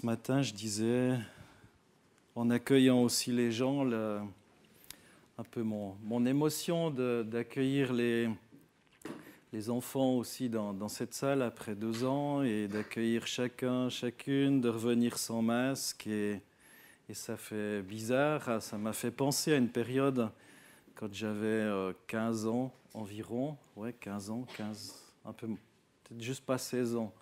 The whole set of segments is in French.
Ce matin, je disais, en accueillant aussi les gens, un peu mon émotion d'accueillir les enfants aussi dans cette salle après 2 ans et d'accueillir chacun, chacune, de revenir sans masque. Et ça fait bizarre, ça m'a fait penser à une période quand j'avais 15 ans environ. Ouais, 15 ans, un peu, peut-être juste pas 16 ans.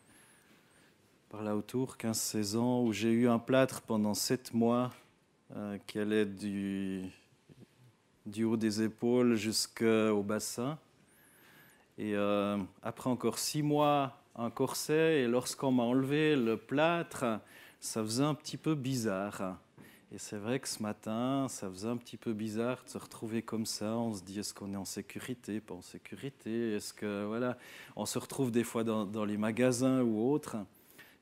Par là autour, 15-16 ans, où j'ai eu un plâtre pendant 7 mois qui allait du haut des épaules jusqu'au bassin. Et après encore 6 mois, un corset. Et lorsqu'on m'a enlevé le plâtre, ça faisait un petit peu bizarre. Et c'est vrai que ce matin, ça faisait un petit peu bizarre de se retrouver comme ça. On se dit, est-ce qu'on est en sécurité, pas en sécurité? Est-ce que, voilà, on se retrouve des fois dans les magasins ou autres.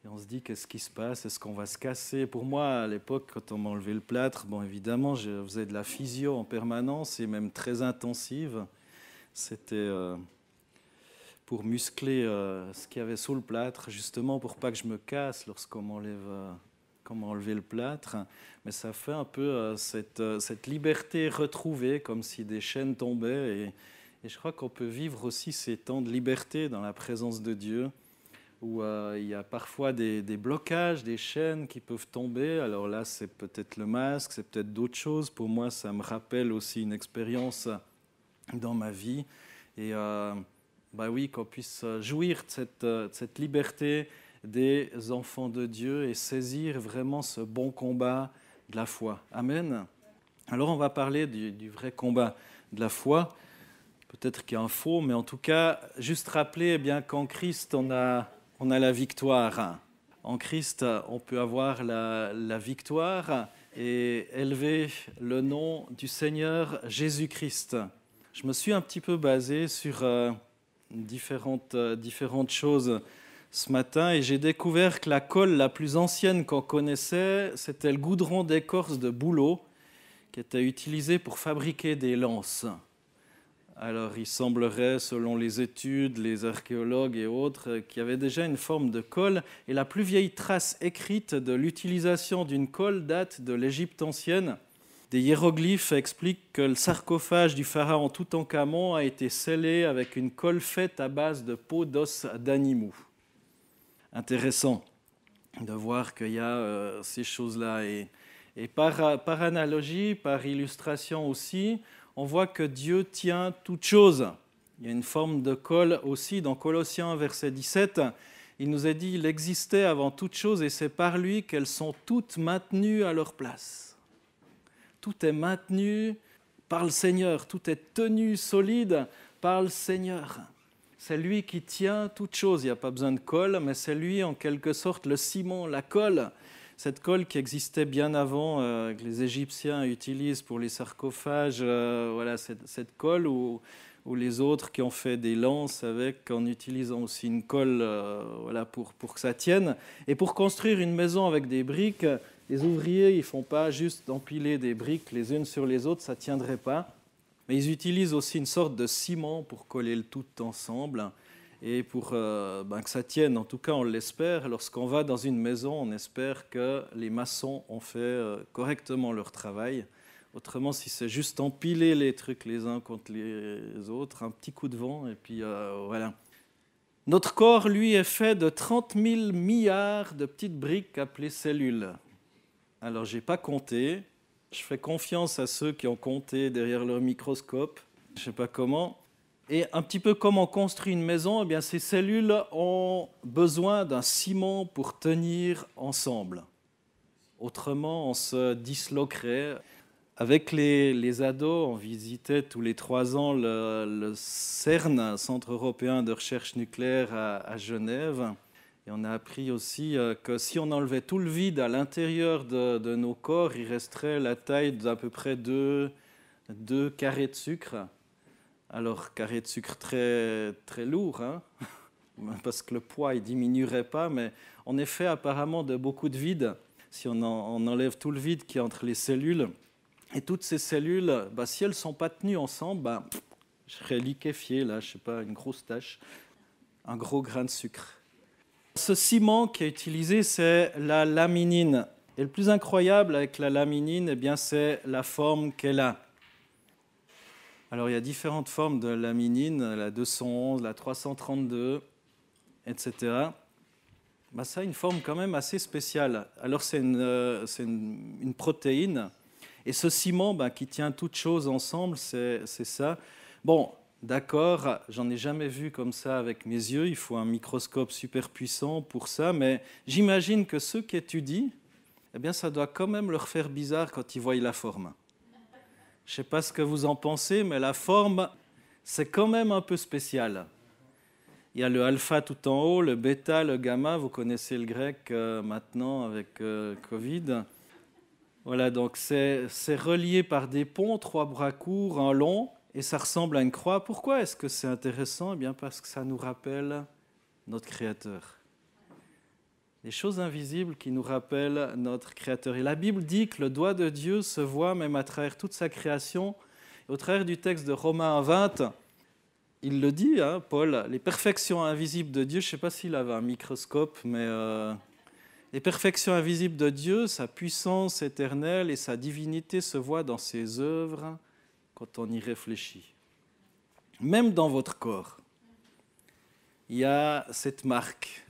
Et on se dit, qu'est-ce qui se passe? Est-ce qu'on va se casser? Pour moi, à l'époque, quand on m'a enlevé le plâtre, bon, évidemment, je faisais de la physio en permanence et même très intensive. C'était pour muscler ce qu'il y avait sous le plâtre, justement pour pas que je me casse lorsqu'on m'a enlevé le plâtre. Mais ça fait un peu cette liberté retrouvée, comme si des chaînes tombaient. Et je crois qu'on peut vivre aussi ces temps de liberté dans la présence de Dieu, où il y a parfois des blocages, des chaînes qui peuvent tomber. Alors là, c'est peut-être le masque, c'est peut-être d'autres choses. Pour moi, ça me rappelle aussi une expérience dans ma vie. Et oui, qu'on puisse jouir de cette liberté des enfants de Dieu et saisir vraiment ce bon combat de la foi. Amen. Alors on va parler du vrai combat de la foi. Peut-être qu'il y a un faux, mais en tout cas, juste rappeler qu'en Christ, on a la victoire. En Christ, on peut avoir la victoire et élever le nom du Seigneur Jésus-Christ. Je me suis un petit peu basé sur différentes choses ce matin et j'ai découvert que la colle la plus ancienne qu'on connaissait, c'était le goudron d'écorce de bouleau qui était utilisé pour fabriquer des lances. Alors, il semblerait, selon les études, les archéologues et autres, qu'il y avait déjà une forme de colle. Et la plus vieille trace écrite de l'utilisation d'une colle date de l'Égypte ancienne. Des hiéroglyphes expliquent que le sarcophage du pharaon Toutankhamon a été scellé avec une colle faite à base de peau d'os d'animaux. Intéressant de voir qu'il y a ces choses-là. Et par analogie, par illustration aussi, on voit que Dieu tient toutes choses. Il y a une forme de colle aussi dans Colossiens verset 17. Il nous est dit qu'il existait avant toutes choses et c'est par lui qu'elles sont toutes maintenues à leur place. Tout est maintenu par le Seigneur, tout est tenu solide par le Seigneur. C'est lui qui tient toutes choses. Il n'y a pas besoin de colle, mais c'est lui en quelque sorte le ciment, la colle. Cette colle qui existait bien avant, que les Égyptiens utilisent pour les sarcophages, voilà, cette colle ou les autres qui ont fait des lances avec, en utilisant aussi une colle voilà, pour que ça tienne. Et pour construire une maison avec des briques, les ouvriers, ils ne font pas juste empiler des briques les unes sur les autres, ça ne tiendrait pas. Mais ils utilisent aussi une sorte de ciment pour coller le tout ensemble. Et pour que ça tienne, en tout cas on l'espère, lorsqu'on va dans une maison, on espère que les maçons ont fait correctement leur travail. Autrement, si c'est juste empiler les trucs les uns contre les autres, un petit coup de vent, et puis voilà. Notre corps, lui, est fait de 30 000 milliards de petites briques appelées cellules. Alors, je n'ai pas compté. Je fais confiance à ceux qui ont compté derrière leur microscope. Je ne sais pas comment. Et un petit peu comme on construit une maison, ces cellules ont besoin d'un ciment pour tenir ensemble. Autrement, on se disloquerait. Avec les ados, on visitait tous les 3 ans le CERN, Centre européen de recherche nucléaire à Genève. Et on a appris aussi que si on enlevait tout le vide à l'intérieur de nos corps, il resterait la taille d'à peu près 2 carrés de sucre. Alors, carré de sucre très, très lourd, hein, parce que le poids ne diminuerait pas, mais on est fait apparemment de beaucoup de vide. Si on enlève tout le vide qui est entre les cellules, et toutes ces cellules, si elles ne sont pas tenues ensemble, je serais liquéfié, là, je ne sais pas, une grosse tache, un gros grain de sucre. Ce ciment qui est utilisé, c'est la laminine. Et le plus incroyable avec la laminine, eh bien, c'est la forme qu'elle a. Alors, il y a différentes formes de laminine, la 211, la 332, etc. Ça a une forme quand même assez spéciale. Alors, c'est une protéine. Et ce ciment qui tient toutes choses ensemble, c'est ça. Bon, d'accord, j'en ai jamais vu comme ça avec mes yeux. Il faut un microscope super puissant pour ça. Mais j'imagine que ceux qui étudient, eh bien, ça doit quand même leur faire bizarre quand ils voient la forme. Je ne sais pas ce que vous en pensez, mais la forme, c'est quand même un peu spécial. Il y a le alpha tout en haut, le bêta, le gamma. Vous connaissez le grec maintenant avec Covid. Voilà, donc c'est relié par des ponts, 3 bras courts, un long, et ça ressemble à une croix. Pourquoi est-ce que c'est intéressant ? Eh bien, parce que ça nous rappelle notre Créateur. Les choses invisibles qui nous rappellent notre Créateur. Et la Bible dit que le doigt de Dieu se voit même à travers toute sa création. Et au travers du texte de Romains 20, il le dit, Paul, les perfections invisibles de Dieu, je ne sais pas s'il avait un microscope, mais les perfections invisibles de Dieu, sa puissance éternelle et sa divinité se voient dans ses œuvres quand on y réfléchit. Même dans votre corps, il y a cette marque.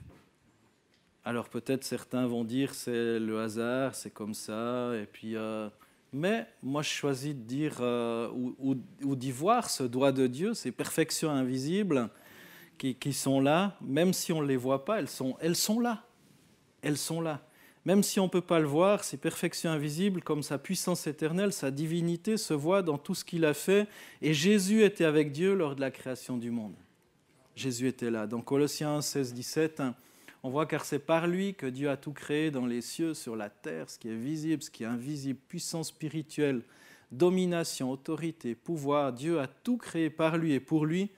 Alors peut-être certains vont dire c'est le hasard, c'est comme ça, et puis, mais moi je choisis de dire ou d'y voir ce doigt de Dieu, ces perfections invisibles qui sont là, même si on ne les voit pas, elles sont là. Elles sont là. Même si on ne peut pas le voir, ces perfections invisibles, comme sa puissance éternelle, sa divinité, se voient dans tout ce qu'il a fait. Et Jésus était avec Dieu lors de la création du monde. Jésus était là. Dans Colossiens 16, 17, on voit car c'est par lui que Dieu a tout créé dans les cieux, sur la terre, ce qui est visible, ce qui est invisible, puissance spirituelle, domination, autorité, pouvoir. Dieu a tout créé par lui et pour lui.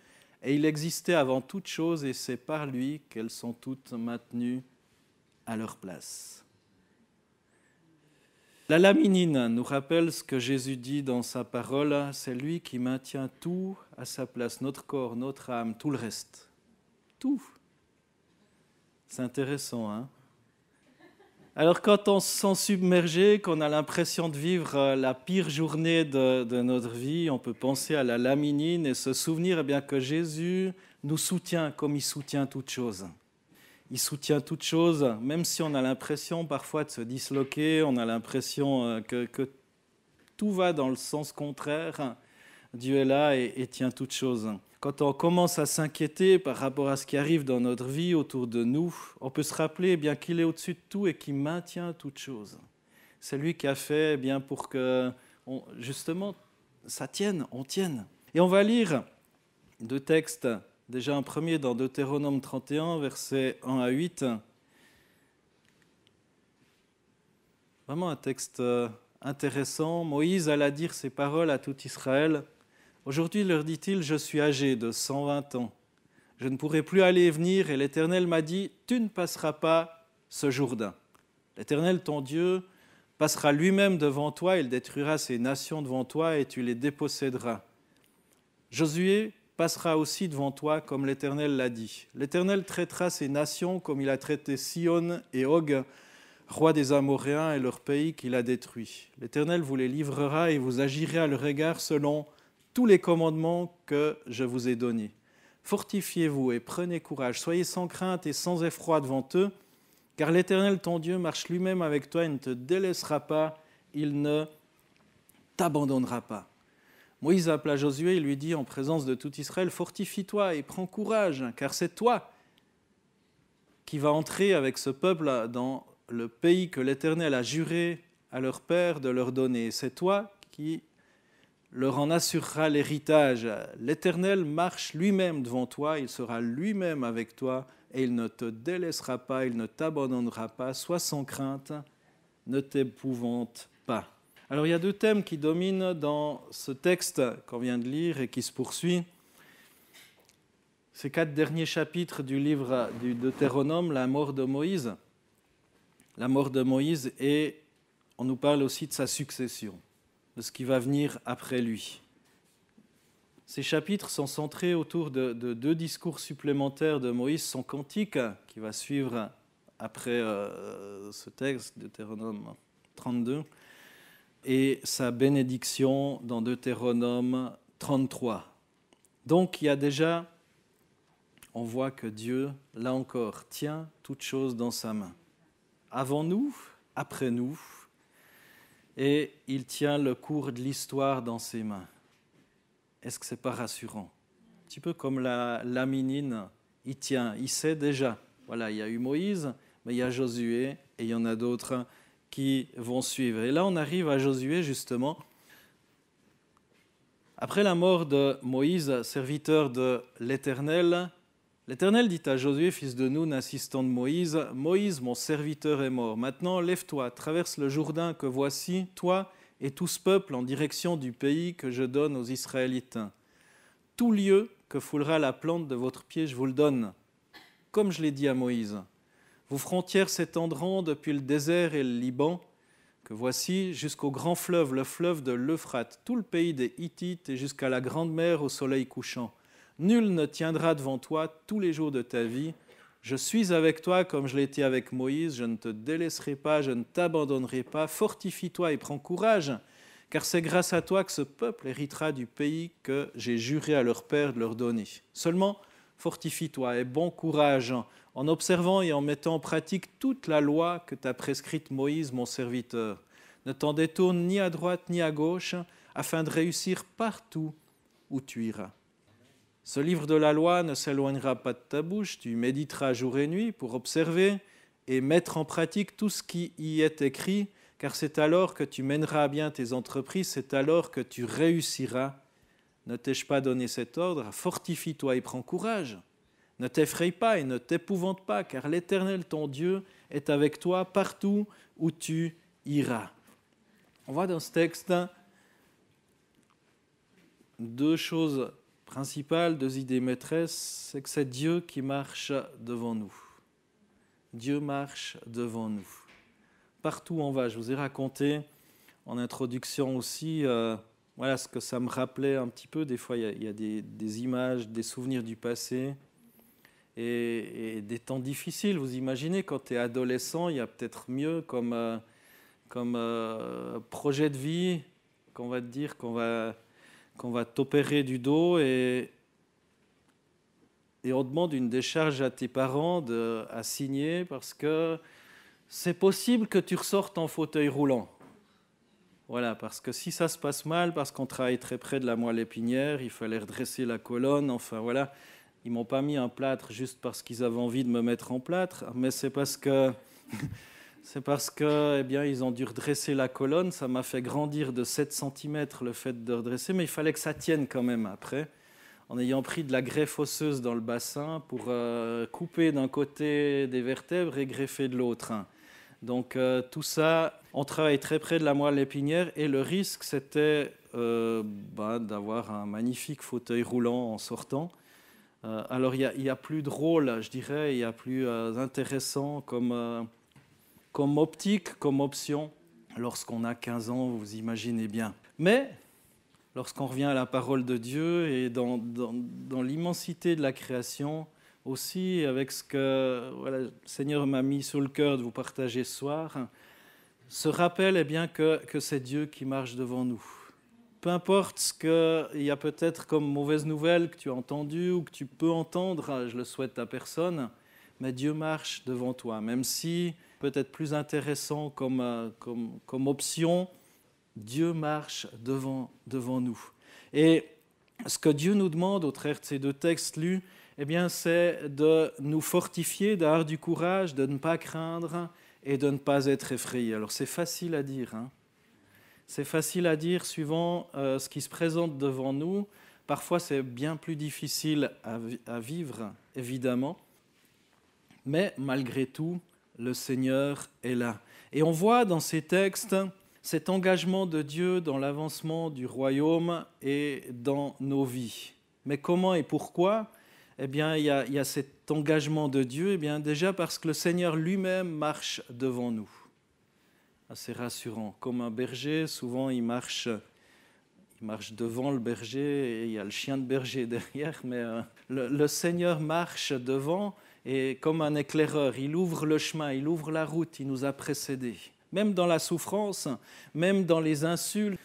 Et il existait avant toute chose et c'est par lui qu'elles sont toutes maintenues à leur place. La laminine nous rappelle ce que Jésus dit dans sa parole, c'est lui qui maintient tout à sa place, notre corps, notre âme, tout le reste. Tout. C'est intéressant, hein ? Alors quand on se sent submergé, qu'on a l'impression de vivre la pire journée de notre vie, on peut penser à la laminine et se souvenir bien, que Jésus nous soutient comme il soutient toutes choses. Il soutient toutes choses, même si on a l'impression parfois de se disloquer, on a l'impression que tout va dans le sens contraire. Dieu est là et tient toutes choses. Quand on commence à s'inquiéter par rapport à ce qui arrive dans notre vie autour de nous, on peut se rappeler bien qu'il est au-dessus de tout et qu'il maintient toutes choses. C'est lui qui a fait bien pour que, justement, ça tienne, on tienne. Et on va lire 2 textes. Déjà un premier dans Deutéronome 31, versets 1 à 8. Vraiment un texte intéressant. Moïse alla dire ces paroles à tout Israël. Aujourd'hui, leur dit-il, je suis âgé de 120 ans. Je ne pourrai plus aller et venir, et l'Éternel m'a dit, tu ne passeras pas ce Jourdain. L'Éternel, ton Dieu, passera lui-même devant toi, il détruira ces nations devant toi, et tu les déposséderas. Josué passera aussi devant toi, comme l'Éternel l'a dit. L'Éternel traitera ces nations comme il a traité Sihon et Og, rois des Amoréens, et leur pays qu'il a détruit. L'Éternel vous les livrera et vous agirez à leur égard selon tous les commandements que je vous ai donnés. Fortifiez-vous et prenez courage, soyez sans crainte et sans effroi devant eux, car l'Éternel ton Dieu marche lui-même avec toi, il ne te délaissera pas, il ne t'abandonnera pas. Moïse appela Josué et lui dit en présence de tout Israël, fortifie-toi et prends courage, car c'est toi qui vas entrer avec ce peuple dans le pays que l'Éternel a juré à leur père de leur donner. C'est toi qui leur en assurera l'héritage. L'Éternel marche lui-même devant toi, il sera lui-même avec toi et il ne te délaissera pas, il ne t'abandonnera pas. Sois sans crainte, ne t'épouvante pas. Alors il y a 2 thèmes qui dominent dans ce texte qu'on vient de lire et qui se poursuit. Ces 4 derniers chapitres du livre du Deutéronome, la mort de Moïse. La mort de Moïse et on nous parle aussi de sa succession, de ce qui va venir après lui. Ces chapitres sont centrés autour de deux discours supplémentaires de Moïse, son cantique, qui va suivre après ce texte, Deutéronome 32, et sa bénédiction dans Deutéronome 33. Donc il y a déjà, on voit que Dieu, là encore, tient toutes choses dans sa main. Avant nous, après nous, et il tient le cours de l'histoire dans ses mains. Est-ce que ce n'est pas rassurant? Un petit peu comme la laminine, il tient, il sait déjà. Voilà, il y a eu Moïse, mais il y a Josué, et il y en a d'autres qui vont suivre. Et là, on arrive à Josué, justement. Après la mort de Moïse, serviteur de l'Éternel, l'Éternel dit à Josué, fils de Nun, assistant de Moïse, « Moïse, mon serviteur est mort. Maintenant, lève-toi, traverse le Jourdain que voici, toi et tout ce peuple, en direction du pays que je donne aux Israélites. Tout lieu que foulera la plante de votre pied, je vous le donne, comme je l'ai dit à Moïse. Vos frontières s'étendront depuis le désert et le Liban, que voici jusqu'au grand fleuve, le fleuve de l'Euphrate, tout le pays des Hittites et jusqu'à la grande mer au soleil couchant. Nul ne tiendra devant toi tous les jours de ta vie. Je suis avec toi comme je l'ai été avec Moïse, je ne te délaisserai pas, je ne t'abandonnerai pas. Fortifie-toi et prends courage, car c'est grâce à toi que ce peuple héritera du pays que j'ai juré à leur père de leur donner. Seulement, fortifie-toi et bon courage en observant et en mettant en pratique toute la loi que t'a prescrite Moïse, mon serviteur. Ne t'en détourne ni à droite ni à gauche, afin de réussir partout où tu iras. Ce livre de la loi ne s'éloignera pas de ta bouche, tu méditeras jour et nuit pour observer et mettre en pratique tout ce qui y est écrit, car c'est alors que tu mèneras à bien tes entreprises, c'est alors que tu réussiras. Ne t'ai-je pas donné cet ordre? Fortifie-toi et prends courage. Ne t'effraie pas et ne t'épouvante pas, car l'Éternel, ton Dieu, est avec toi partout où tu iras. On voit dans ce texte deux choses principales, deux idées maîtresses, c'est que c'est Dieu qui marche devant nous. Dieu marche devant nous. Partout où on va, je vous ai raconté en introduction aussi voilà ce que ça me rappelait un petit peu. Des fois, il y a des images, des souvenirs du passé et des temps difficiles. Vous imaginez, quand tu es adolescent, il y a peut-être mieux comme projet de vie qu'on va te dire qu'on va t'opérer du dos et on demande une décharge à tes parents à signer parce que c'est possible que tu ressortes en fauteuil roulant. Voilà, parce que si ça se passe mal, parce qu'on travaille très près de la moelle épinière, il fallait redresser la colonne, enfin voilà. Ils ne m'ont pas mis un plâtre juste parce qu'ils avaient envie de me mettre en plâtre, mais c'est parce que eh bien, ils ont dû redresser la colonne. Ça m'a fait grandir de 7 cm le fait de redresser, mais il fallait que ça tienne quand même après, en ayant pris de la greffe osseuse dans le bassin pour couper d'un côté des vertèbres et greffer de l'autre. Donc tout ça, on travaille très près de la moelle épinière et le risque, c'était d'avoir un magnifique fauteuil roulant en sortant. Alors il y a plus drôle, je dirais, il y a plus intéressant comme optique, comme option, lorsqu'on a 15 ans, vous imaginez bien. Mais lorsqu'on revient à la parole de Dieu et dans l'immensité de la création, aussi avec ce que le Seigneur m'a mis sur le cœur de vous partager ce soir, ce rappel est bien que c'est Dieu qui marche devant nous. Peu importe ce qu'il y a peut-être comme mauvaise nouvelle que tu as entendue ou que tu peux entendre, je le souhaite à personne, mais Dieu marche devant toi. Même si peut-être plus intéressant comme option, Dieu marche devant nous. Et ce que Dieu nous demande au travers de ces deux textes lus, eh bien, c'est de nous fortifier, d'avoir du courage, de ne pas craindre et de ne pas être effrayé. Alors c'est facile à dire, C'est facile à dire suivant ce qui se présente devant nous. Parfois c'est bien plus difficile à vivre, évidemment. Mais malgré tout, le Seigneur est là. Et on voit dans ces textes cet engagement de Dieu dans l'avancement du royaume et dans nos vies. Mais comment et pourquoi ? Eh bien, il y a cet engagement de Dieu, eh bien, déjà parce que le Seigneur lui-même marche devant nous. C'est rassurant. Comme un berger, souvent il marche il marche devant le berger et il y a le chien de berger derrière, mais le Seigneur marche devant et comme un éclaireur, il ouvre le chemin, il ouvre la route, il nous a précédés. Même dans la souffrance, même dans les insultes,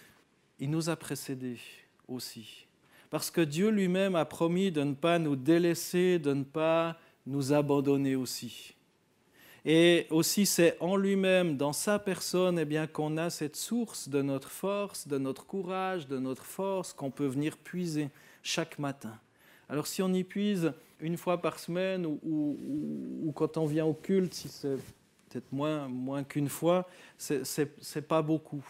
il nous a précédés aussi. Parce que Dieu lui-même a promis de ne pas nous délaisser, de ne pas nous abandonner aussi. Et aussi, c'est en lui-même, dans sa personne, eh bien, qu'on a cette source de notre force, de notre courage, de notre force, qu'on peut venir puiser chaque matin. Alors si on y puise une fois par semaine ou quand on vient au culte, si c'est peut-être moins qu'une fois, c'est pas beaucoup.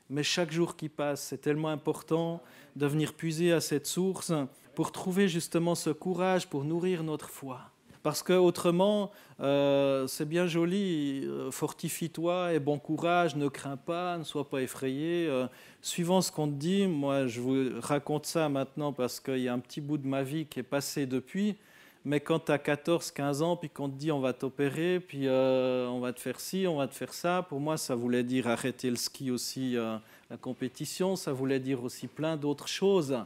Mais chaque jour qui passe, c'est tellement important de venir puiser à cette source pour trouver justement ce courage, pour nourrir notre foi. Parce qu'autrement, c'est bien joli, fortifie-toi et bon courage, ne crains pas, ne sois pas effrayé. Suivant ce qu'on te dit, moi je vous raconte ça maintenant parce qu'il y a un petit bout de ma vie qui est passé depuis, mais quand tu as 14-15 ans, puis qu'on te dit on va t'opérer, puis on va te faire ci, on va te faire ça, pour moi ça voulait dire arrêter le ski aussi, la compétition, ça voulait dire aussi plein d'autres choses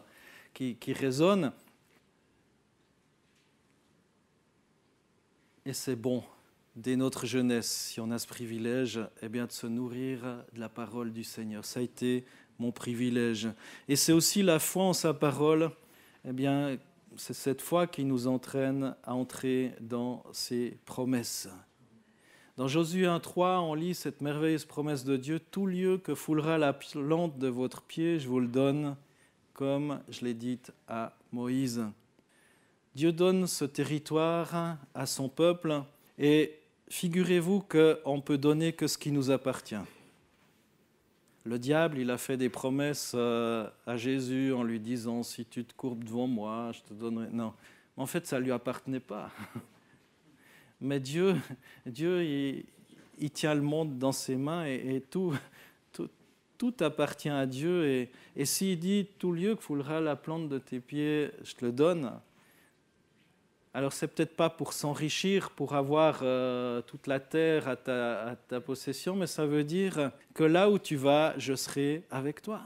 qui résonnent. Et c'est bon, dès notre jeunesse, si on a ce privilège, eh bien, de se nourrir de la parole du Seigneur. Ça a été mon privilège. Et c'est aussi la foi en sa parole, eh bien, c'est cette foi qui nous entraîne à entrer dans ses promesses. Dans Josué 1,3, on lit cette merveilleuse promesse de Dieu. « Tout lieu que foulera la plante de votre pied, je vous le donne, comme je l'ai dit à Moïse. » Dieu donne ce territoire à son peuple et figurez-vous qu'on ne peut donner que ce qui nous appartient. Le diable, il a fait des promesses à Jésus en lui disant « Si tu te courbes devant moi, je te donnerai... » Non, en fait, ça ne lui appartenait pas. Mais Dieu il tient le monde dans ses mains et tout appartient à Dieu. Et s'il dit « Tout lieu que foulera la plante de tes pieds, je te le donne », alors, ce n'est peut-être pas pour s'enrichir, pour avoir toute la terre à ta possession, mais ça veut dire que là où tu vas, je serai avec toi.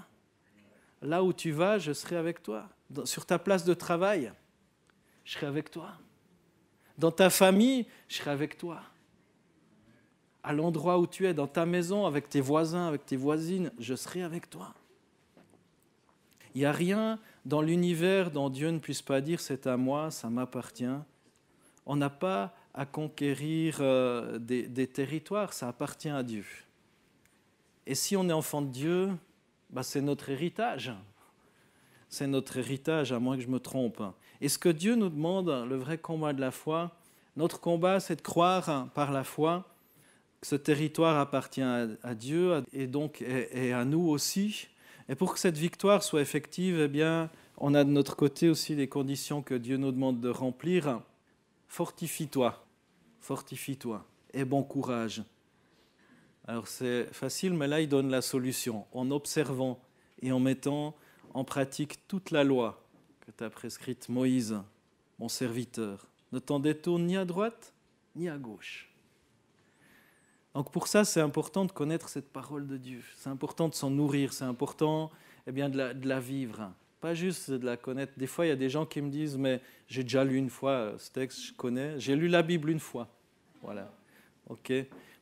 Là où tu vas, je serai avec toi. Sur ta place de travail, je serai avec toi. Dans ta famille, je serai avec toi. À l'endroit où tu es, dans ta maison, avec tes voisins, avec tes voisines, je serai avec toi. Il n'y a rien dans l'univers dont Dieu ne puisse pas dire « c'est à moi, ça m'appartient ». On n'a pas à conquérir des territoires, ça appartient à Dieu. Et si on est enfant de Dieu, c'est notre héritage. C'est notre héritage, à moins que je me trompe. Et ce que Dieu nous demande, le vrai combat de la foi, notre combat, c'est de croire par la foi que ce territoire appartient à Dieu et donc et à nous aussi. Et pour que cette victoire soit effective, eh bien, on a de notre côté aussi les conditions que Dieu nous demande de remplir. Fortifie-toi, et bon courage. Alors c'est facile, mais là il donne la solution, en observant et en mettant en pratique toute la loi que t'a prescrite Moïse, mon serviteur. Ne t'en détourne ni à droite, ni à gauche. Donc pour ça, c'est important de connaître cette parole de Dieu. C'est important de s'en nourrir, c'est important de la vivre. Pas juste de la connaître. Des fois, il y a des gens qui me disent « mais j'ai déjà lu une fois ce texte, je connais. J'ai lu la Bible une fois. » Voilà. Ok.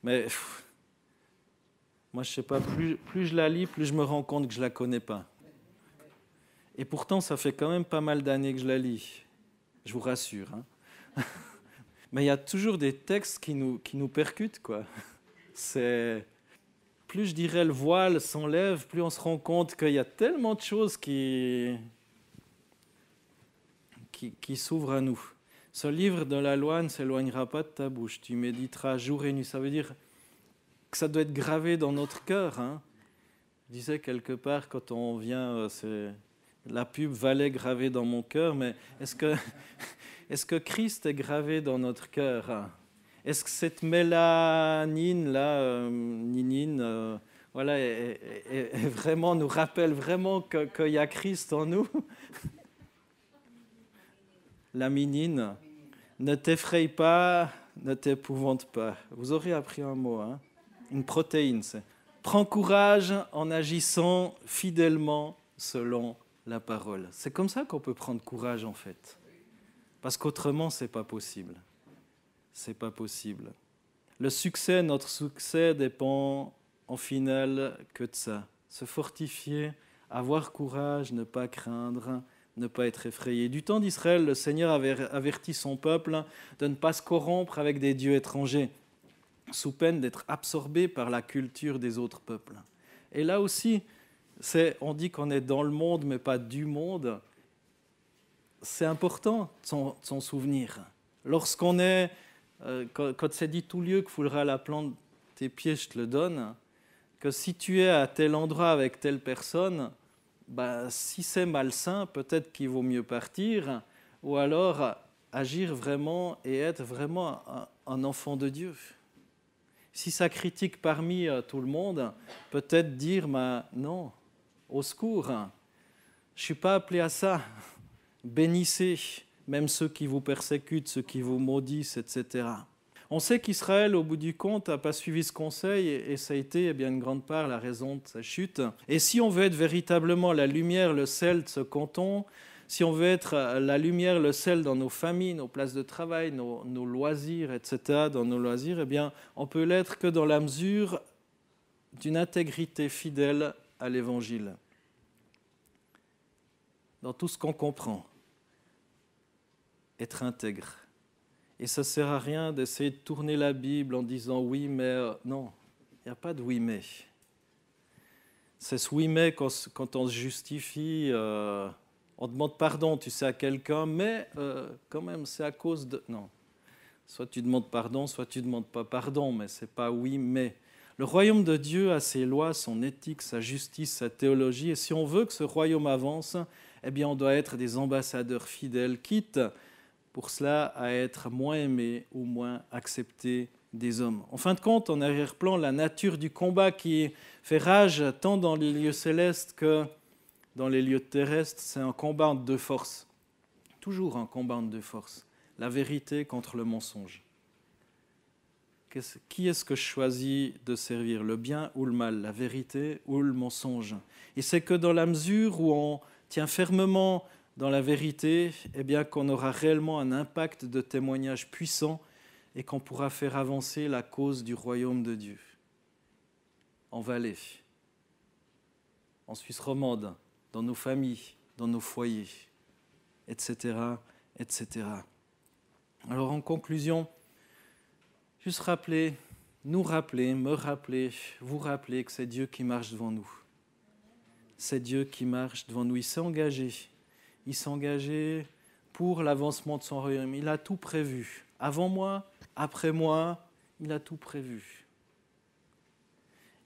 Mais moi, je ne sais pas, plus je la lis, plus je me rends compte que je ne la connais pas. Et pourtant, ça fait quand même pas mal d'années que je la lis. Je vous rassure. Hein. Mais il y a toujours des textes qui nous percutent, quoi. C'est... Plus je dirais le voile s'enlève, plus on se rend compte qu'il y a tellement de choses qui s'ouvrent à nous. Ce livre de la loi ne s'éloignera pas de ta bouche. Tu méditeras jour et nuit. Ça veut dire que ça doit être gravé dans notre cœur. Hein. Je disais quelque part, quand on vient, c'est la pub Valais gravé dans mon cœur, mais est-ce que Christ est gravé dans notre cœur? Est-ce que cette mélanine-là, voilà, vraiment, nous rappelle vraiment qu'il y a Christ en nous? La minine, ne t'effraie pas, ne t'épouvante pas. Vous aurez appris un mot, une protéine. C'est. Prends courage en agissant fidèlement selon la parole. C'est comme ça qu'on peut prendre courage en fait. Parce qu'autrement, ce n'est pas possible. C'est pas possible. Notre succès dépend en finale que de ça. Se fortifier, avoir courage, ne pas craindre, ne pas être effrayé. Du temps d'Israël, le Seigneur avait averti son peuple de ne pas se corrompre avec des dieux étrangers, sous peine d'être absorbé par la culture des autres peuples. Et là aussi, on dit qu'on est dans le monde, mais pas du monde. C'est important de s'en souvenir. Lorsqu'on est, quand c'est dit tout lieu que foulera la plante tes pieds, je te le donne, que si tu es à tel endroit avec telle personne, si c'est malsain, peut-être qu'il vaut mieux partir, ou alors agir vraiment et être vraiment un enfant de Dieu. Si ça critique parmi tout le monde, peut-être dire non, au secours, je ne suis pas appelé à ça. Bénissez même ceux qui vous persécutent, ceux qui vous maudissent, etc. On sait qu'Israël, au bout du compte, n'a pas suivi ce conseil et ça a été bien une grande part la raison de sa chute. Et si on veut être véritablement la lumière, le sel de ce canton, si on veut être la lumière, le sel dans nos familles, nos places de travail, nos loisirs, etc., dans nos loisirs, on peut l'être que dans la mesure d'une intégrité fidèle à l'Évangile. Dans tout ce qu'on comprend. Être intègre. Et ça ne sert à rien d'essayer de tourner la Bible en disant oui, mais non, il n'y a pas de oui, mais. C'est ce oui, mais quand on se justifie, on demande pardon, tu sais, à quelqu'un, mais quand même, c'est à cause de... Non. Soit tu demandes pardon, soit tu ne demandes pas pardon, mais ce n'est pas oui, mais. Le royaume de Dieu a ses lois, son éthique, sa justice, sa théologie, et si on veut que ce royaume avance, on doit être des ambassadeurs fidèles, quitte pour cela à être moins aimés ou moins acceptés des hommes. En fin de compte, en arrière-plan, la nature du combat qui fait rage tant dans les lieux célestes que dans les lieux terrestres, c'est un combat entre deux forces. Toujours un combat entre deux forces. La vérité contre le mensonge. Qui est-ce que je choisis de servir, le bien ou le mal, la vérité ou le mensonge? Et c'est que dans la mesure où on tient fermement dans la vérité, qu'on aura réellement un impact de témoignage puissant et qu'on pourra faire avancer la cause du royaume de Dieu. En Valais, en Suisse romande, dans nos familles, dans nos foyers, etc., etc. Alors en conclusion, juste nous rappeler, me rappeler, vous rappeler que c'est Dieu qui marche devant nous. C'est Dieu qui marche devant nous. Il s'est engagé pour l'avancement de son royaume. Il a tout prévu. Avant moi, après moi, il a tout prévu.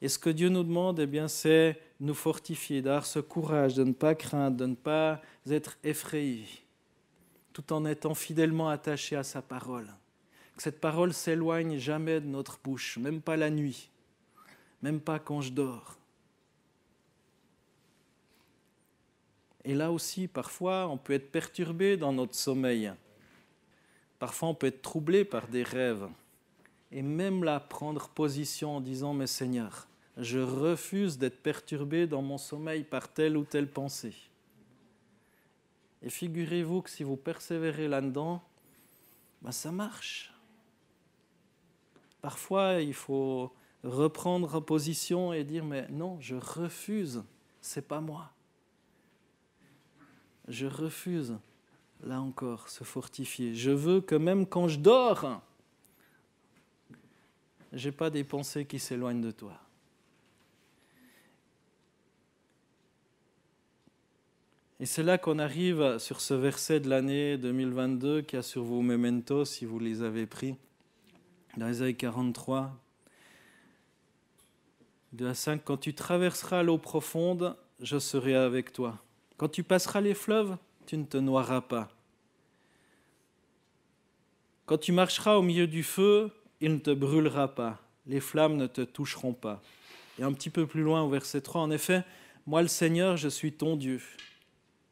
Et ce que Dieu nous demande, c'est de nous fortifier, d'avoir ce courage, de ne pas craindre, de ne pas être effrayés, tout en étant fidèlement attachés à sa parole. Que cette parole s'éloigne jamais de notre bouche, même pas la nuit, même pas quand je dors. Et là aussi, parfois, on peut être perturbé dans notre sommeil. Parfois, on peut être troublé par des rêves. Et même là, prendre position en disant « Mais Seigneur, je refuse d'être perturbé dans mon sommeil par telle ou telle pensée. » Et figurez-vous que si vous persévérez là-dedans, ça marche. Parfois, il faut reprendre position et dire « Mais non, je refuse, c'est pas moi. » Je refuse, là encore, se fortifier. Je veux que même quand je dors, je n'ai pas des pensées qui s'éloignent de toi. Et c'est là qu'on arrive sur ce verset de l'année 2022 qui a sur vos mementos, si vous les avez pris, dans Ésaïe 43, 2 à 5. « Quand tu traverseras l'eau profonde, je serai avec toi. Quand tu passeras les fleuves, tu ne te noieras pas. Quand tu marcheras au milieu du feu, il ne te brûlera pas. Les flammes ne te toucheront pas. » Et un petit peu plus loin, au verset 3, « En effet, moi le Seigneur, je suis ton Dieu.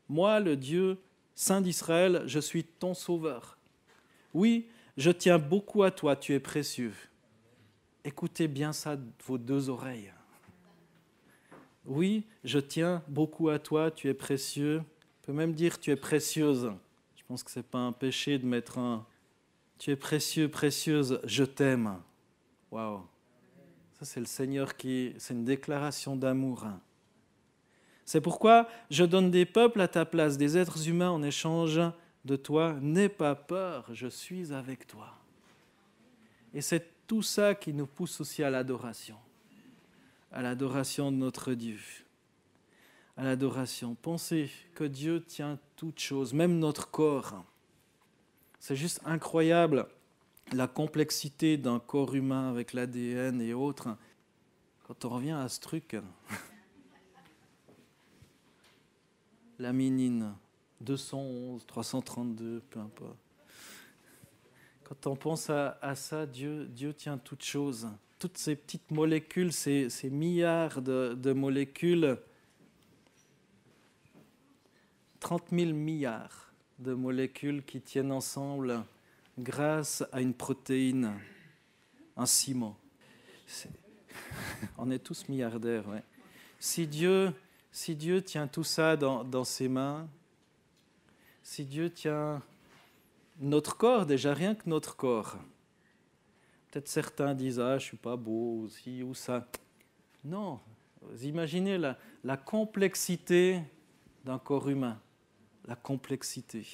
Moi, le Dieu Saint d'Israël, je suis ton Sauveur. Oui, je tiens beaucoup à toi, tu es précieux. » Écoutez bien ça de vos deux oreilles. Oui, je tiens beaucoup à toi, tu es précieux. On peut même dire tu es précieuse. Je pense que ce n'est pas un péché de mettre un « tu es précieux, précieuse, je t'aime ». Waouh! Ça, c'est le Seigneur c'est une déclaration d'amour. C'est pourquoi je donne des peuples à ta place, des êtres humains en échange de toi. N'aie pas peur, je suis avec toi. Et c'est tout ça qui nous pousse aussi à l'adoration de notre Dieu, à l'adoration. Pensez que Dieu tient toutes choses, même notre corps. C'est juste incroyable la complexité d'un corps humain avec l'ADN et autres. Quand on revient à ce truc, la minine, 211, 332, peu importe. Quand on pense à ça, Dieu tient toutes choses. Toutes ces petites molécules, ces milliards de molécules, 30 000 milliards de molécules qui tiennent ensemble grâce à une protéine, un ciment. On est tous milliardaires, ouais. Si Dieu tient tout ça dans ses mains, si Dieu tient notre corps, déjà rien que notre corps, peut-être certains disent « Ah, je ne suis pas beau, ci ou ça ». Non, vous imaginez la complexité d'un corps humain, la complexité.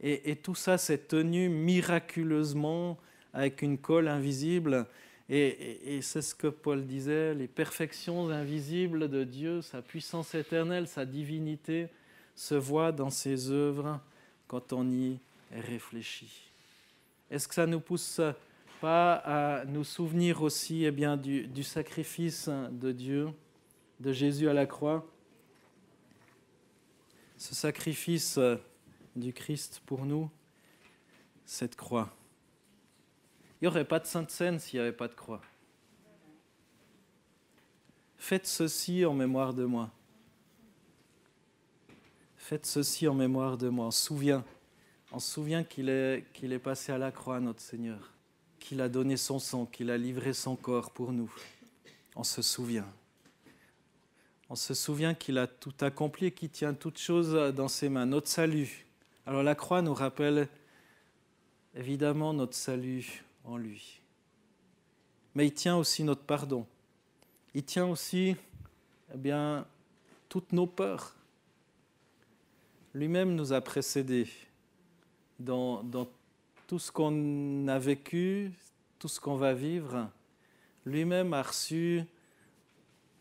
Et tout ça, c'est tenu miraculeusement avec une colle invisible. Et c'est ce que Paul disait, les perfections invisibles de Dieu, sa puissance éternelle, sa divinité, se voient dans ses œuvres quand on y réfléchit. Est-ce que ça ne nous pousse pas à nous souvenir aussi du sacrifice de Dieu, de Jésus à la croix? Ce sacrifice du Christ pour nous, cette croix. Il n'y aurait pas de Sainte Seine s'il n'y avait pas de croix. Faites ceci en mémoire de moi. Faites ceci en mémoire de moi. On se souvient qu'il est passé à la croix, notre Seigneur, qu'il a donné son sang, qu'il a livré son corps pour nous. On se souvient. On se souvient qu'il a tout accompli et qu'il tient toutes choses dans ses mains. Notre salut. Alors la croix nous rappelle évidemment notre salut en lui. Mais il tient aussi notre pardon. Il tient aussi toutes nos peurs. Lui-même nous a précédés dans tout ce qu'on a vécu, tout ce qu'on va vivre. Lui-même a reçu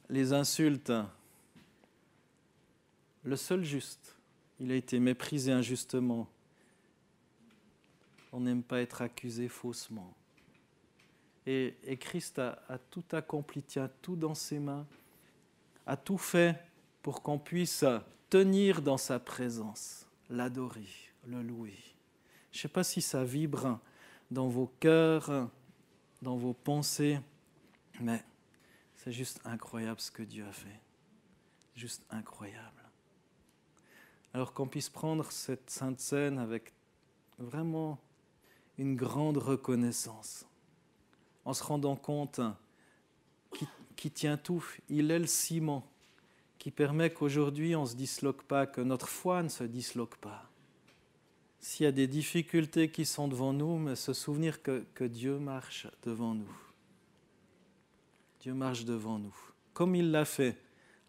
les insultes. Le seul juste, il a été méprisé injustement. On n'aime pas être accusé faussement. Et Christ a tout accompli, tient tout dans ses mains, a tout fait pour qu'on puisse tenir dans sa présence, l'adorer, le louer. Je ne sais pas si ça vibre dans vos cœurs, dans vos pensées, mais c'est juste incroyable ce que Dieu a fait. Juste incroyable. Alors qu'on puisse prendre cette Sainte Seine avec vraiment une grande reconnaissance, en se rendant compte qu'il tient tout. Il est le ciment qui permet qu'aujourd'hui on ne se disloque pas, que notre foi ne se disloque pas. S'il y a des difficultés qui sont devant nous, mais se souvenir que Dieu marche devant nous. Dieu marche devant nous. Comme il l'a fait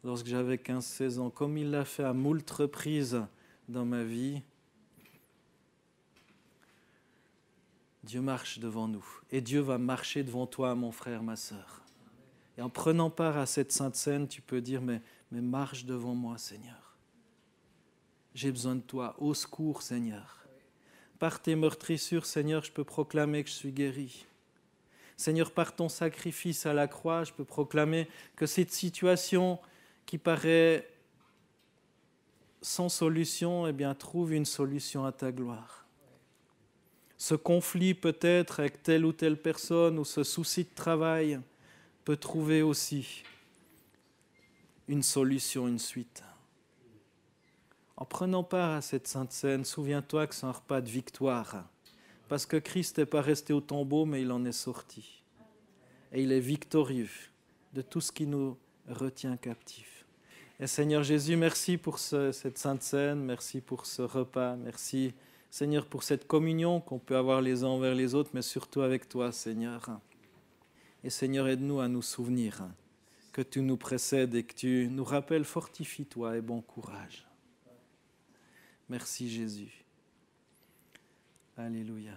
lorsque j'avais 15-16 ans, comme il l'a fait à moult reprises dans ma vie, Dieu marche devant nous. Et Dieu va marcher devant toi, mon frère, ma sœur. Et en prenant part à cette Sainte Seine, tu peux dire, mais marche devant moi, Seigneur. J'ai besoin de toi. Au secours, Seigneur. Par tes meurtrissures, Seigneur, je peux proclamer que je suis guéri. Seigneur, par ton sacrifice à la croix, je peux proclamer que cette situation qui paraît sans solution, trouve une solution à ta gloire. Ce conflit peut-être avec telle ou telle personne ou ce souci de travail peut trouver aussi une solution, une suite. En prenant part à cette Sainte Seine, souviens-toi que c'est un repas de victoire. Parce que Christ n'est pas resté au tombeau, mais il en est sorti. Et il est victorieux de tout ce qui nous retient captif. Et Seigneur Jésus, merci pour cette Sainte Seine, merci pour ce repas, merci Seigneur pour cette communion qu'on peut avoir les uns envers les autres, mais surtout avec toi, Seigneur. Et Seigneur, aide-nous à nous souvenir que tu nous précèdes et que tu nous rappelles, fortifie-toi et bon courage. Merci Jésus. Alléluia.